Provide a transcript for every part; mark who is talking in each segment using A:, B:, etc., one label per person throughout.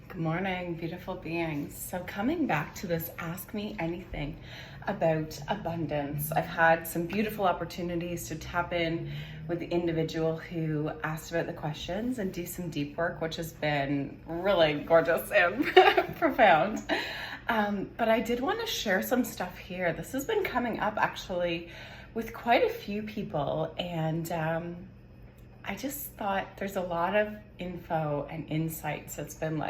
A: Good morning, beautiful beings. So coming back to this Ask Me Anything about abundance, I've had some beautiful opportunities to tap in with the individual who asked about the questions and do some deep work, which has been really gorgeous and profound. But I did want to share some stuff here. This has been coming up actually with quite a few people, and I just thought there's a lot of info and insights that's been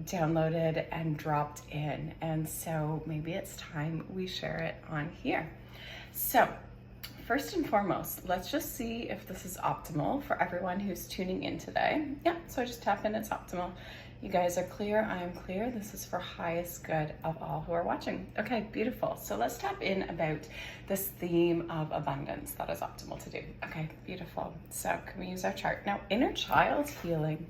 A: downloaded and dropped in, and so maybe it's time we share it on here. So first and foremost, let's just see if this is optimal for everyone who's tuning in today. Yeah, so I just tap in, it's optimal. You guys are clear, I am clear. This is for highest good of all who are watching. Okay, beautiful. So let's tap in about this theme of abundance that is optimal to do. Okay, beautiful. So can we use our chart? Now, inner child healing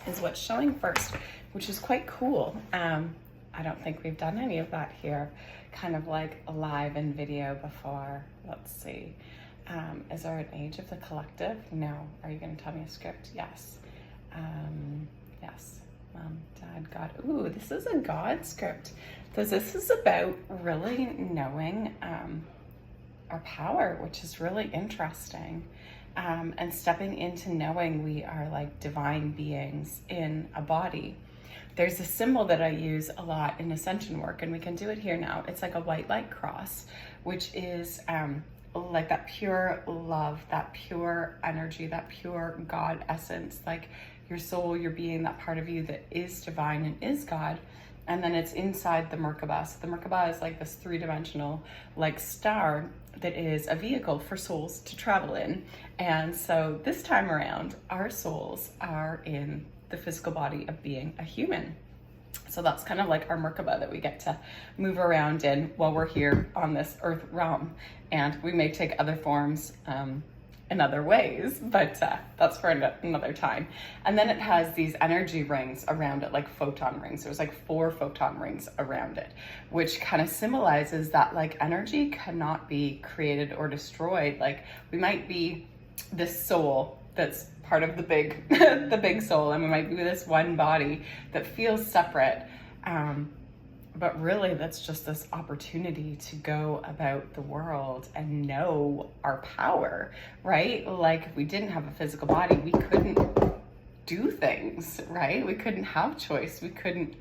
A: is what's showing first, which is quite cool. I don't think we've done any of that here, kind of like live in video before. Let's see. Is there an age of the collective? No. Are you going to tell me a script? Yes. Yes. Mom, Dad, God. Ooh, this is a God script. So this is about really knowing our power, which is really interesting. And stepping into knowing we are like divine beings in a body. There's a symbol that I use a lot in ascension work, and we can do it here now. It's like a white light cross, which is like that pure love, that pure energy, that pure God essence, like your soul, your being, that part of you that is divine and is God. And then it's inside the Merkaba. So the Merkaba is like this three-dimensional like star that is a vehicle for souls to travel in. And so this time around, our souls are in the physical body of being a human. So that's kind of like our Merkaba that we get to move around in while we're here on this earth realm. And we may take other forms in other ways, but that's for another time. And then it has these energy rings around it, like photon rings. There's like 4 photon rings around it, which kind of symbolizes that like energy cannot be created or destroyed. Like we might be this soul that's part of the big the big soul, and we might be this one body that feels separate, but really that's just this opportunity to go about the world and know our power, right? Like if we didn't have a physical body, we couldn't do things, right? We couldn't have choice, we couldn't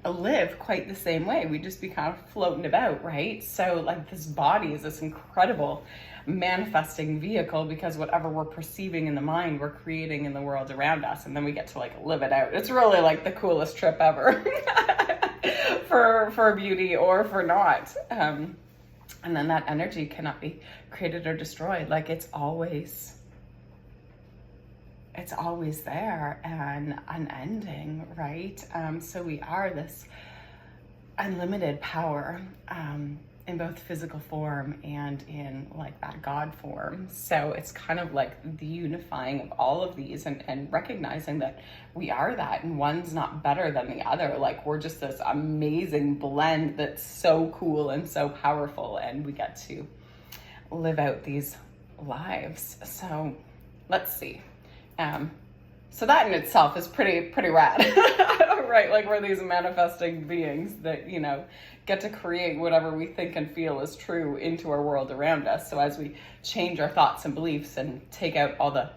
A: live quite the same way. We'd just be kind of floating about, right? So like this body is this incredible manifesting vehicle, because whatever we're perceiving in the mind, we're creating in the world around us, and then we get to like live it out. It's really like the coolest trip ever for beauty or for not. And then that energy cannot be created or destroyed. Like it's always there and unending, right? So we are this unlimited power in both physical form and in like that God form. So it's kind of like the unifying of all of these and recognizing that we are that, and one's not better than the other. Like we're just this amazing blend that's so cool and so powerful, and we get to live out these lives. So let's see. So that in itself is pretty rad, right? Like we're these manifesting beings that, you know, get to create whatever we think and feel is true into our world around us. So as we change our thoughts and beliefs and take out all the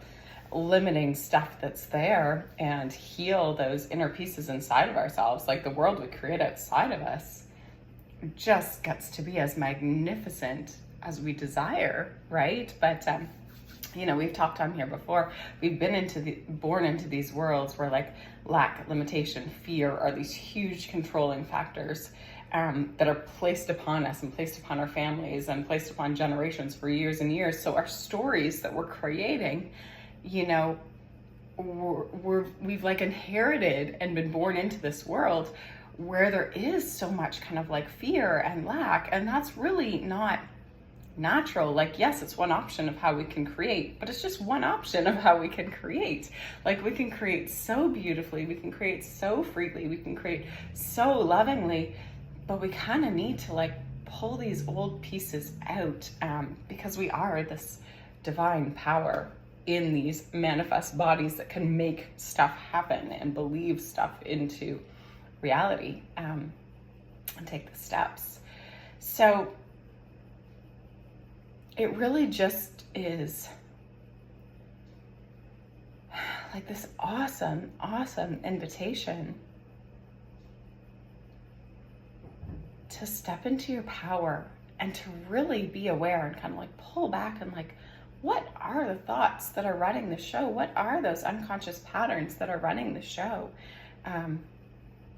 A: limiting stuff that's there and heal those inner pieces inside of ourselves, like the world we create outside of us just gets to be as magnificent as we desire, right? But you know, we've talked on here before, we've been born into these worlds where like lack, limitation, fear are these huge controlling factors that are placed upon us and placed upon our families and placed upon generations for years and years. So our stories that we're creating, you know, we've like inherited and been born into this world where there is so much kind of like fear and lack, and that's really not natural. Like, yes, it's one option of how we can create, but it's just one option of how we can create. Like we can create so beautifully, we can create so freely, we can create so lovingly, but we kind of need to like pull these old pieces out because we are this divine power in these manifest bodies that can make stuff happen and believe stuff into reality, and take the steps. So it really just is like this awesome invitation to step into your power and to really be aware and kind of like pull back and like, what are the thoughts that are running the show? What are those unconscious patterns that are running the show?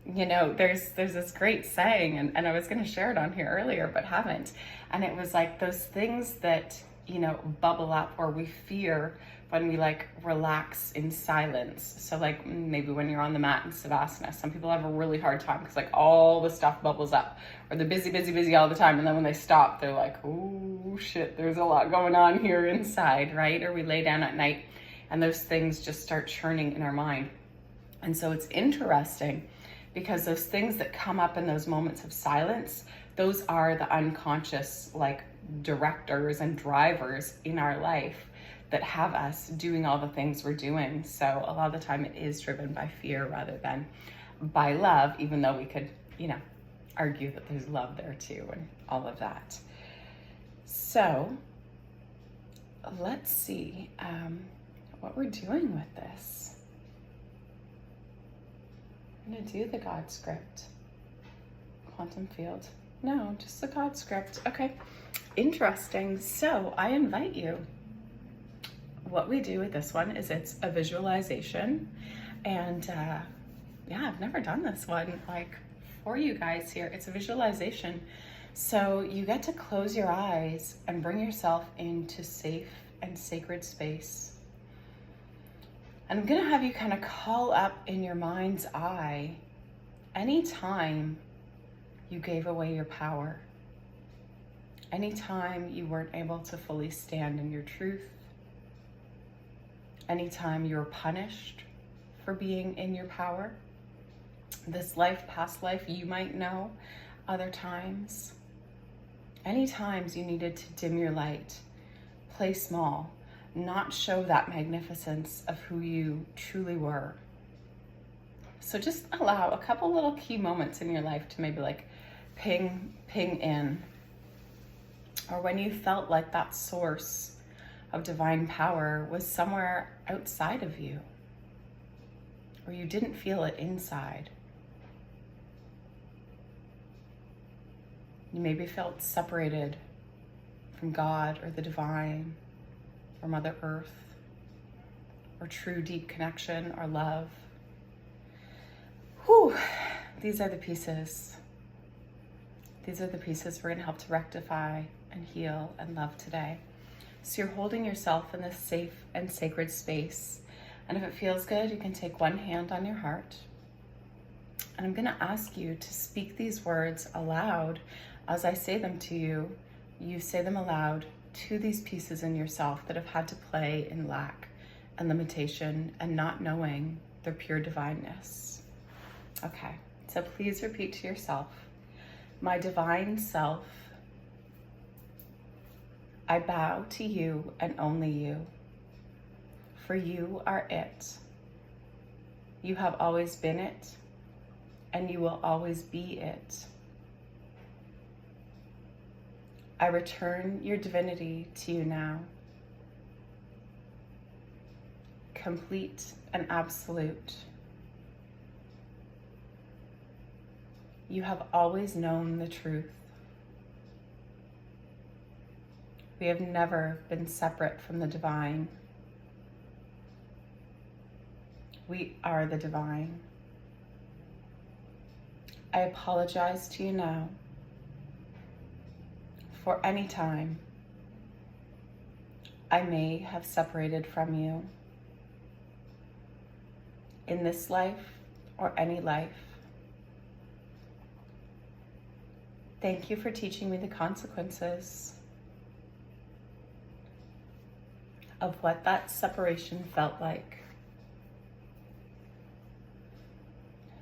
A: There's this great saying, and I was going to share it on here earlier, but haven't. And it was like those things that, bubble up or we fear when we like relax in silence. So like maybe when you're on the mat in Savasana, some people have a really hard time because like all the stuff bubbles up, or they're busy all the time. And then when they stop, they're like, oh shit, there's a lot going on here inside, right? Or we lay down at night and those things just start churning in our mind. And so it's interesting because those things that come up in those moments of silence, those are the unconscious like directors and drivers in our life that have us doing all the things we're doing. So a lot of the time it is driven by fear rather than by love, even though we could, argue that there's love there too and all of that. So let's see what we're doing with this. I'm gonna do the God script. Quantum field. No, just the God script. Okay, interesting. So I invite you. What we do with this one is it's a visualization. And I've never done this one like for you guys here. It's a visualization. So you get to close your eyes and bring yourself into safe and sacred space. And I'm gonna have you kind of call up in your mind's eye anytime you gave away your power, anytime you weren't able to fully stand in your truth, anytime you were punished for being in your power. This life, past life, you might know other times. Any times you needed to dim your light, play small, not show that magnificence of who you truly were. So just allow a couple little key moments in your life to maybe like ping in, or when you felt like that source of divine power was somewhere outside of you, or you didn't feel it inside. You maybe felt separated from God or the divine or Mother Earth or true deep connection or love. Whew, these are the pieces. These are the pieces we're going to help to rectify and heal and love today. So you're holding yourself in this safe and sacred space. And if it feels good, you can take one hand on your heart. And I'm going to ask you to speak these words aloud. As I say them to you, you say them aloud to these pieces in yourself that have had to play in lack and limitation and not knowing their pure divineness. Okay, so please repeat to yourself, my divine self, I bow to you and only you, for you are it. You have always been it, and you will always be it. I return your divinity to you now, complete and absolute. You have always known the truth. We have never been separate from the divine. We are the divine. I apologize to you now for any time I may have separated from you in this life or any life. Thank you for teaching me the consequences of what that separation felt like,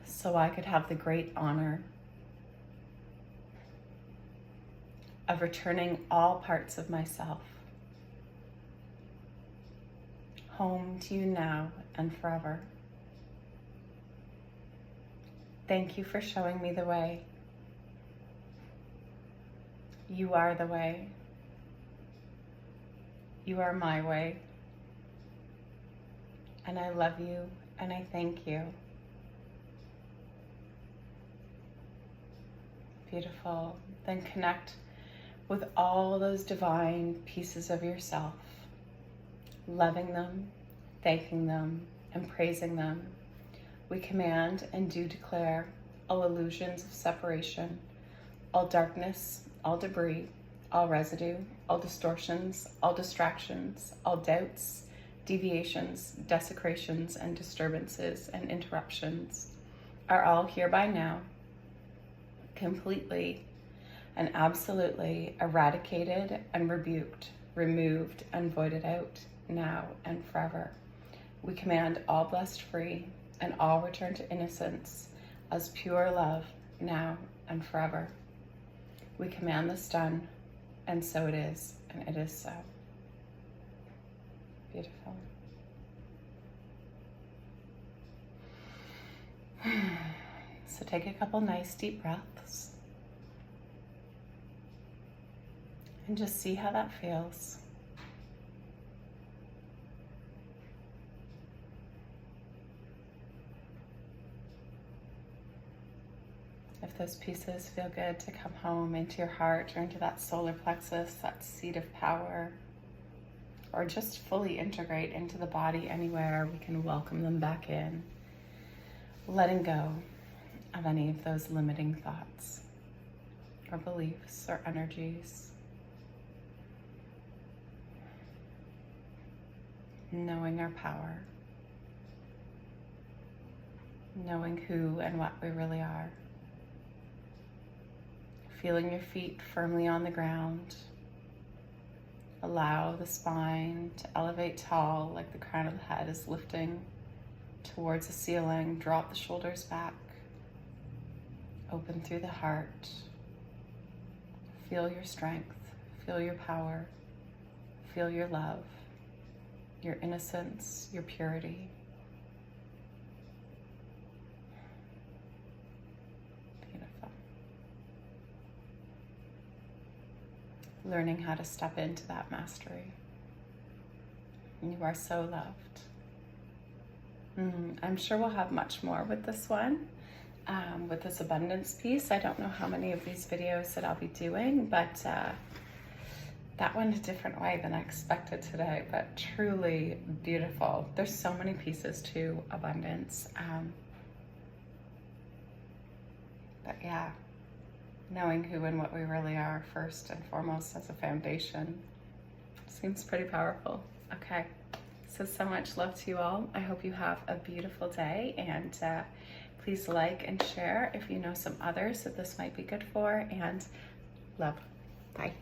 A: so I could have the great honor of returning all parts of myself. home to you now and forever. Thank you for showing me the way. You are the way. You are my way. And I love you and I thank you. Beautiful. Then connect with all those divine pieces of yourself, loving them, thanking them, and praising them. We command and do declare all illusions of separation, all darkness, all debris, all residue, all distortions, all distractions, all doubts, deviations, desecrations, and disturbances and interruptions are all hereby now completely and absolutely eradicated and rebuked, removed and voided out now and forever. We command all blessed free and all return to innocence as pure love now and forever. We command this done, and so it is, and it is so. Beautiful. So take a couple nice deep breaths and just see how that feels. If those pieces feel good to come home into your heart or into that solar plexus, that seat of power, or just fully integrate into the body anywhere, we can welcome them back in, letting go of any of those limiting thoughts or beliefs or energies. Knowing our power, knowing who and what we really are. Feeling your feet firmly on the ground. Allow the spine to elevate tall, like the crown of the head is lifting towards the ceiling. Drop the shoulders back. Open through the heart. Feel your strength. Feel your power. Feel your love, your innocence, your purity. Beautiful. Learning how to step into that mastery. You are so loved. I'm sure we'll have much more with this one, with this abundance piece. I don't know how many of these videos that I'll be doing, but that one a different way than I expected today, but truly beautiful. There's so many pieces to abundance. But yeah, knowing who and what we really are first and foremost as a foundation seems pretty powerful. Okay, so much love to you all. I hope you have a beautiful day, and please like and share if you know some others that this might be good for, and love. Bye.